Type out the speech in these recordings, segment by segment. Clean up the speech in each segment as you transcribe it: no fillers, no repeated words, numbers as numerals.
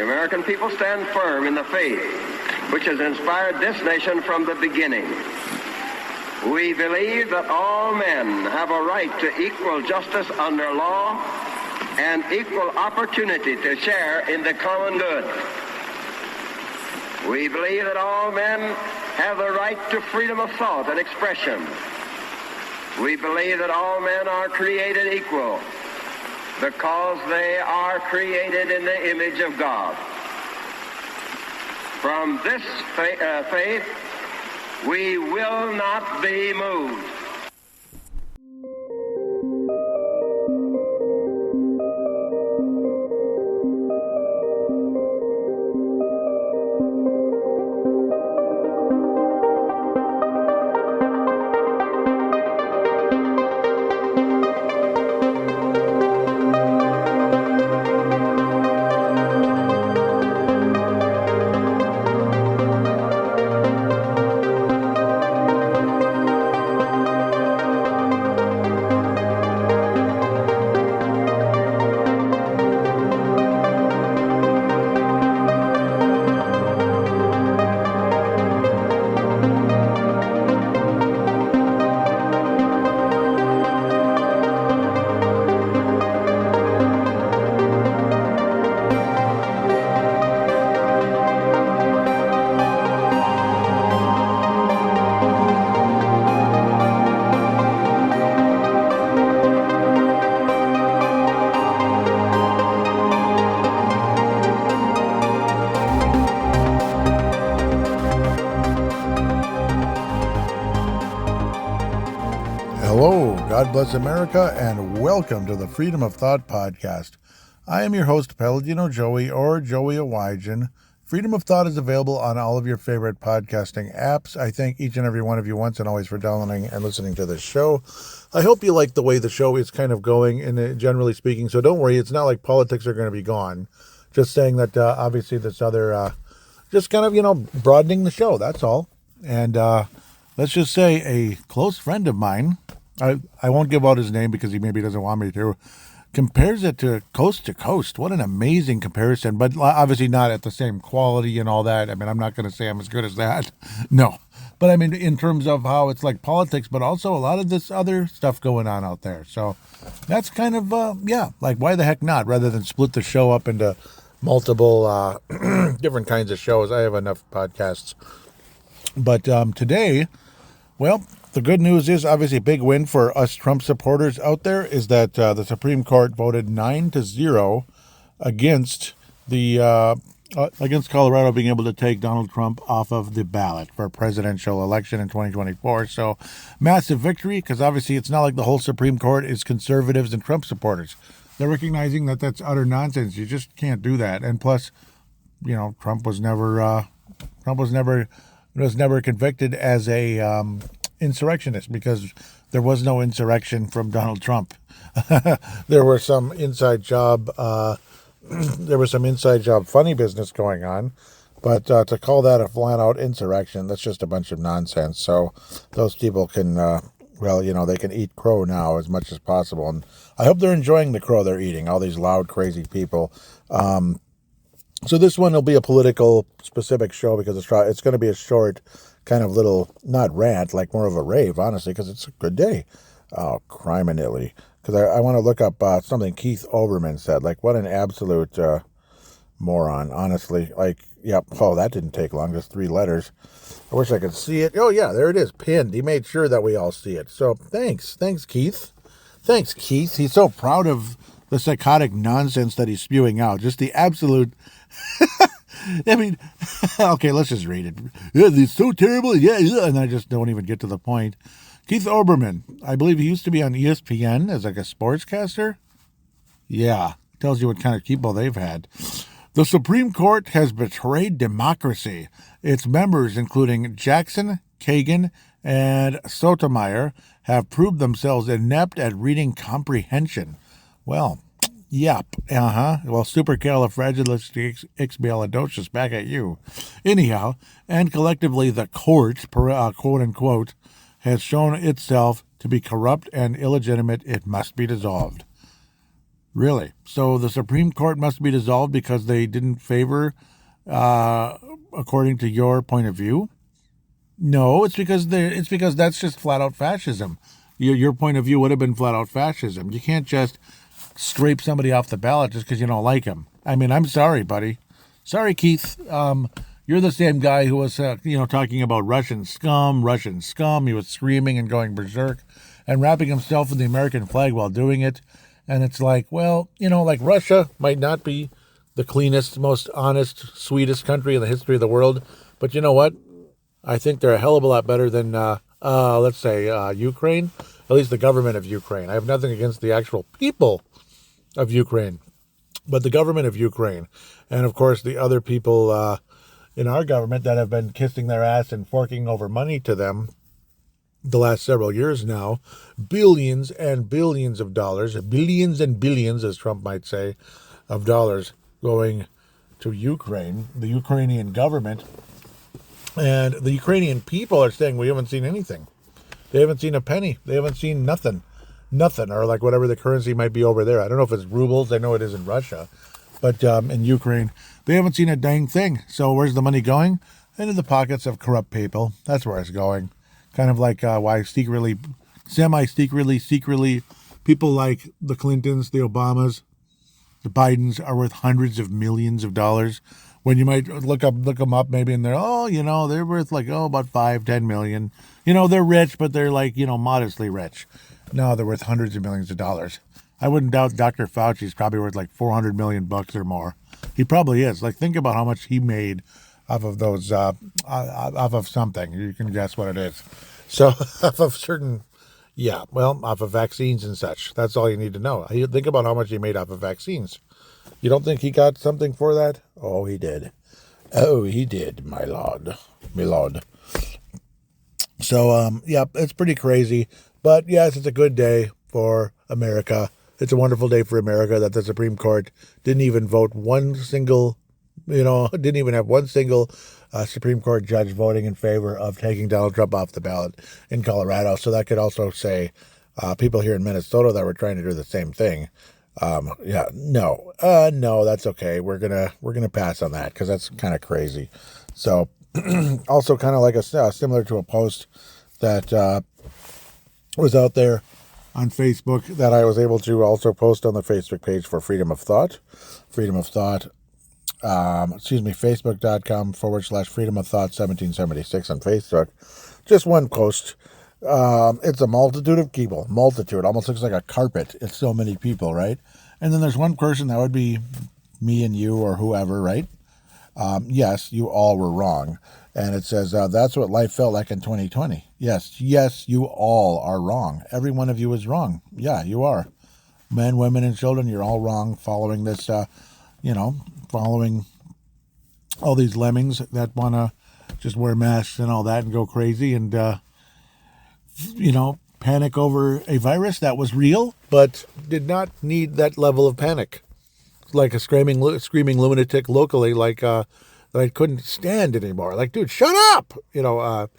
the American people stand firm in the faith which has inspired this nation from the beginning. We believe that all men have a right to equal justice under law and equal opportunity to share in the common good. We believe that all men have the right to freedom of thought and expression. We believe that all men are created equal because they are created in the image of God. From this faith, we will not be moved. Hello, God bless America, and welcome to the Freedom of Thought podcast. I am your host, Paladino Joey, or Joey Awajan. Freedom of Thought is available on all of your favorite podcasting apps. I thank each and every one of you once and always for downloading and listening to this show. I hope you like the way the show is kind of going, and generally speaking, so don't worry, it's not like politics are going to be gone. Just saying that obviously this other, just kind of, broadening the show, that's all. And let's just say a close friend of mine, I won't give out his name because he maybe doesn't want me to, compares it to Coast to Coast. What an amazing comparison, but obviously not at the same quality and all that. I mean, I'm not going to say I'm as good as that. No. But I mean, in terms of how it's like politics, but also a lot of this other stuff going on out there. So that's kind of, like why the heck not? Rather than split the show up into multiple different kinds of shows. I have enough podcasts. But today, well, the good news is obviously a big win for us Trump supporters out there is that the Supreme Court voted 9-0 against the against Colorado being able to take Donald Trump off of the ballot for a presidential election in 2024. So massive victory, because obviously it's not like the whole Supreme Court is conservatives and Trump supporters. They're recognizing that that's utter nonsense. You just can't do that. And plus, Trump was never convicted as a insurrectionist because there was no insurrection from Donald Trump. There were some inside job funny business going on, but to call that a flat-out insurrection, that's just a bunch of nonsense. So those people can, they can eat crow now as much as possible. And I hope they're enjoying the crow they're eating, all these loud, crazy people. So this one will be a political specific show because it's going to be a short kind of little, not rant, like more of a rave, honestly, because it's a good day. Oh, crime in Italy. Because I want to look up something Keith Olbermann said. Like, what an absolute moron, honestly. That didn't take long, just 3 letters. I wish I could see it. Oh, yeah, there it is, pinned. He made sure that we all see it. So thanks, Keith. Thanks, Keith. He's so proud of the psychotic nonsense that he's spewing out. Just the absolute... I mean, okay, let's just read it. Yeah, it's so terrible. Yeah, and I just don't even get to the point. Keith Olbermann, I believe he used to be on ESPN as like a sportscaster. Yeah, tells you what kind of people they've had. The Supreme Court has betrayed democracy. Its members, including Jackson, Kagan, and Sotomayor, have proved themselves inept at reading comprehension. Well, yep, well, supercalifragilisticexpialidocious back at you. Anyhow, and collectively the court, quote-unquote, has shown itself to be corrupt and illegitimate. It must be dissolved. Really? So the Supreme Court must be dissolved because they didn't favor, according to your point of view? No, it's because that's just flat out fascism. Your point of view would have been flat out fascism. You can't just scrape somebody off the ballot just because you don't like him. I mean, I'm sorry, buddy. Sorry, Keith. You're the same guy who was, talking about Russian scum, Russian scum. He was screaming and going berserk and wrapping himself in the American flag while doing it. And it's like, well, like Russia might not be the cleanest, most honest, sweetest country in the history of the world. But you know what? I think they're a hell of a lot better than, let's say, Ukraine. At least the government of Ukraine. I have nothing against the actual people of Ukraine, but the government of Ukraine. And, of course, the other people in our government that have been kissing their ass and forking over money to them the last several years now, billions and billions of dollars, billions and billions, as Trump might say, of dollars going to Ukraine, the Ukrainian government. And the Ukrainian people are saying we haven't seen anything. They haven't seen a penny. They haven't seen nothing, or like whatever the currency might be over there. I don't know if it's rubles. I know it is in Russia, but in Ukraine, they haven't seen a dang thing. So where's the money going? Into the pockets of corrupt people. That's where it's going. Kind of like why secretly, people like the Clintons, the Obamas, the Bidens are worth hundreds of millions of dollars. When you might look them up maybe and they're, they're worth like, about 5-10 million. They're rich, but they're like, modestly rich. No, they're worth hundreds of millions of dollars. I wouldn't doubt Dr. Fauci's probably worth like $400 million or more. He probably is. Like, think about how much he made off of those, off of something. You can guess what it is. So off of certain, off of vaccines and such. That's all you need to know. Think about how much he made off of vaccines. You don't think he got something for that? Oh, he did. Oh, he did, my lord. My lord. So, it's pretty crazy. But, yes, it's a good day for America. It's a wonderful day for America that the Supreme Court didn't even vote didn't even have one single Supreme Court judge voting in favor of taking Donald Trump off the ballot in Colorado. So that could also say people here in Minnesota that were trying to do the same thing. No, that's okay. We're gonna pass on that because that's kind of crazy. So, also kind of like similar to a post that was out there on Facebook that I was able to also post on the Facebook page for Freedom of Thought. Facebook.com/Freedom of Thought 1776 on Facebook. Just one post. It's a multitude of people. Almost looks like a carpet. It's so many people, right? And then there's one person that would be me and you or whoever, right? Yes, you all were wrong. And it says, that's what life felt like in 2020. Yes, you all are wrong. Every one of you is wrong. Yeah, you are. Men, women, and children, you're all wrong following this, following all these lemmings that want to just wear masks and all that and go crazy and, panic over a virus that was real, but did not need that level of panic. Like a screaming lunatic locally, that I couldn't stand anymore. Like, dude, shut up!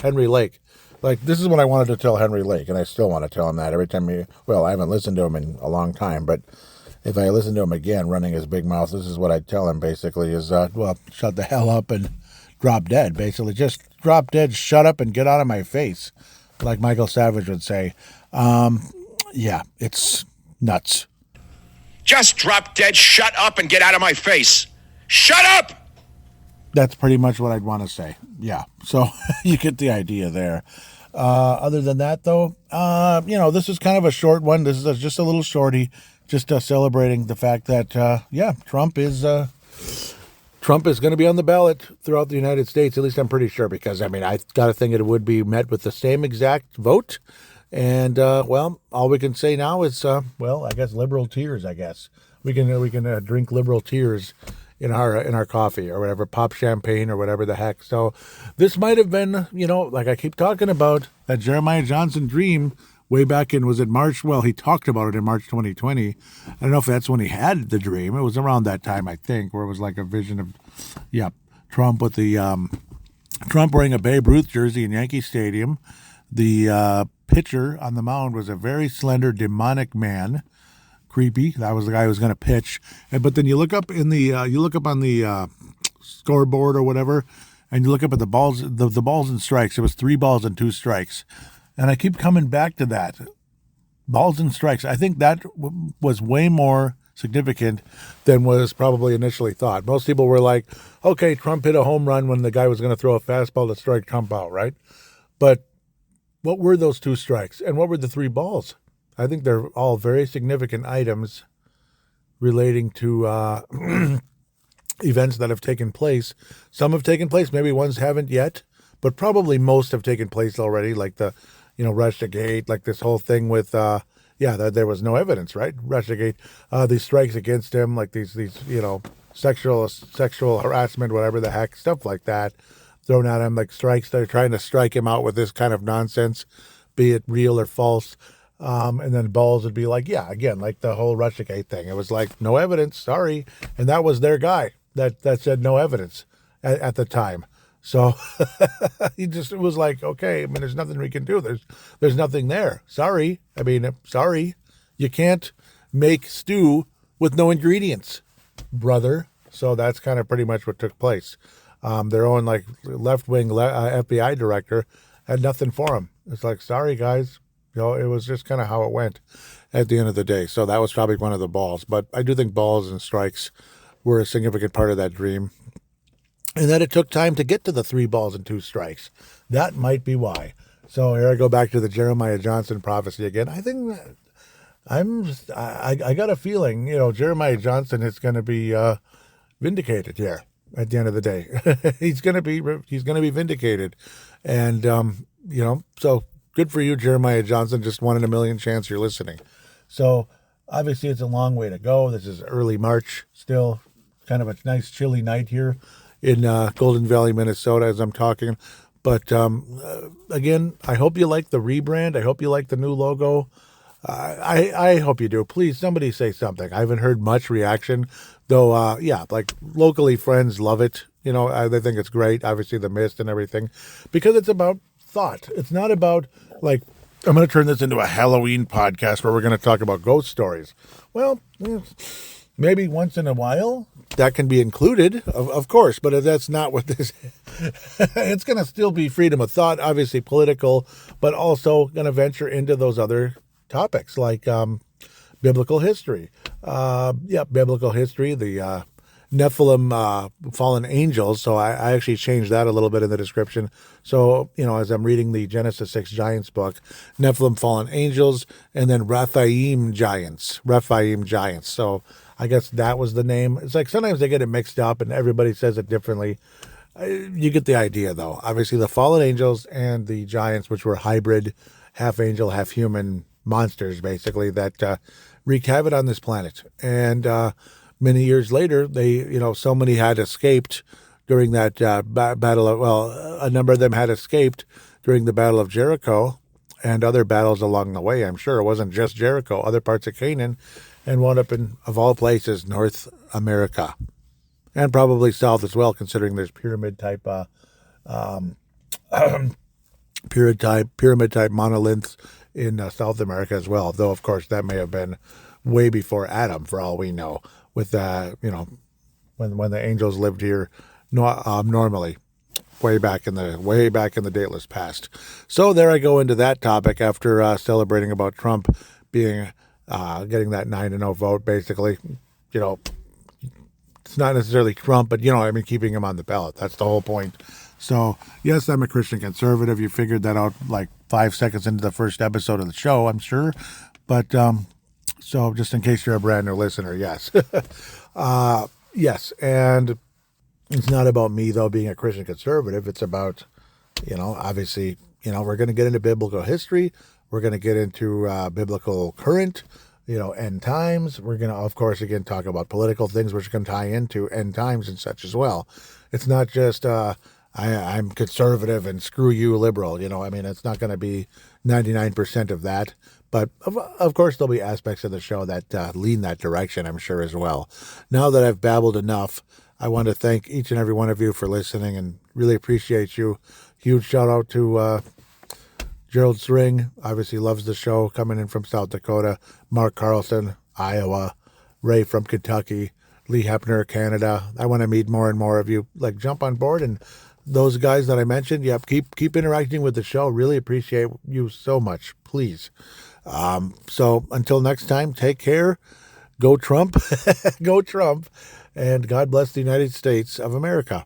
Henry Lake. Like, this is what I wanted to tell Henry Lake, and I still want to tell him that every time I haven't listened to him in a long time, but if I listen to him again running his big mouth, this is what I tell him basically is, shut the hell up and drop dead, basically. Just drop dead, shut up, and get out of my face. Like Michael Savage would say. It's nuts. Just drop dead, shut up, and get out of my face. Shut up! That's pretty much what I'd want to say. Yeah, so you get the idea there. Other than that, though, this is kind of a short one. This is just a little shorty, just celebrating the fact that, Trump is going to be on the ballot throughout the United States. At least I'm pretty sure, because, I got to think it would be met with the same exact vote. And, all we can say now is, I guess liberal tears, I guess. We can drink liberal tears in our coffee or whatever, pop champagne or whatever the heck. So this might have been, like I keep talking about, that Jeremiah Johnson dream way back in, was it March? Well, he talked about it in March 2020. I don't know if that's when he had the dream. It was around that time, I think, where it was like a vision of, Trump with the, Trump wearing a Babe Ruth jersey in Yankee Stadium. The pitcher on the mound was a very slender, demonic man creepy. That was the guy who was going to pitch. But then you look up on the scoreboard or whatever, and you look up at the balls and strikes. It was 3 balls and 2 strikes. And I keep coming back to that. Balls and strikes. I think that was way more significant than was probably initially thought. Most people were like, okay, Trump hit a home run when the guy was going to throw a fastball to strike Trump out, right? But what were those 2 strikes? And what were the 3 balls? I think they're all very significant items relating to events that have taken place. Some have taken place, maybe ones haven't yet, but probably most have taken place already, like the, Russiagate, like this whole thing with, there was no evidence, right? Russiagate, these strikes against him, like these sexual harassment, whatever the heck, stuff like that, thrown at him, like strikes. They're trying to strike him out with this kind of nonsense, be it real or false. And then balls would be like, again, like the whole Russiagate thing. It was like, no evidence, sorry. And that was their guy that said no evidence at the time. So it was like, okay, I mean, there's nothing we can do. There's nothing there. Sorry. I mean, sorry. You can't make stew with no ingredients, brother. So that's kind of pretty much what took place. Their own like left-wing FBI director had nothing for him. It's like, sorry, guys. It was just kind of how it went at the end of the day. So that was probably one of the balls. But I do think balls and strikes were a significant part of that dream. And that it took time to get to the 3 balls and 2 strikes. That might be why. So here I go back to the Jeremiah Johnson prophecy again. I think I got a feeling, Jeremiah Johnson is going to be vindicated here at the end of the day. He's going to be vindicated. And, so good for you, Jeremiah Johnson. Just 1 in a million chance you're listening. So obviously it's a long way to go. This is early March still. Kind of a nice chilly night here in Golden Valley, Minnesota as I'm talking. But again, I hope you like the rebrand. I hope you like the new logo. I hope you do. Please, somebody say something. I haven't heard much reaction, though. Like locally, friends love it. They think it's great. Obviously, the mist and everything, because it's about thought. It's not about like, I'm going to turn this into a Halloween podcast where we're going to talk about ghost stories. Well, maybe once in a while that can be included, of course, but that's not what this is. It's going to still be freedom of thought, obviously political, but also going to venture into those other topics like biblical history. Biblical history, the Nephilim fallen angels. So I actually changed that a little bit in the description. So, as I'm reading the Genesis 6 Giants book, Nephilim fallen angels, and then Rephaim giants. So I guess that was the name. It's like sometimes they get it mixed up and everybody says it differently. You get the idea, though. Obviously, the fallen angels and the giants, which were hybrid, half angel, half human monsters, basically, that wreaked havoc on this planet. And many years later, so many had escaped during that battle. A number of them had escaped during the Battle of Jericho and other battles along the way. I'm sure it wasn't just Jericho, other parts of Canaan, and wound up in, of all places, North America, and probably South as well, considering there's pyramid type monoliths in South America as well. Though, of course, that may have been way before Adam, for all we know, with when the angels lived here normally, way back in the dateless past. So there I go into that topic after celebrating about Trump being getting that 9-0 vote. Basically, it's not necessarily Trump, but keeping him on the ballot. That's the whole point. So yes, I'm a Christian conservative. You figured that out like 5 seconds into the first episode of the show, I'm sure. But so just in case you're a brand new listener, yes. Yes, and it's not about me, though, being a Christian conservative. It's about, obviously, we're going to get into biblical history. We're going to get into biblical current, end times. We're going to, of course, again, talk about political things, which can tie into end times and such as well. It's not just I'm conservative and screw you liberal. It's not going to be 99% of that. But, of course, there'll be aspects of the show that lean that direction, I'm sure, as well. Now that I've babbled enough, I want to thank each and every one of you for listening and really appreciate you. Huge shout-out to Gerald String, obviously loves the show, coming in from South Dakota. Mark Carlson, Iowa, Ray from Kentucky, Lee Hepner, Canada. I want to meet more and more of you. Like, jump on board, and those guys that I mentioned, yep, keep interacting with the show. Really appreciate you so much. Please. So until next time, take care. Go Trump. Go Trump. And God bless the United States of America.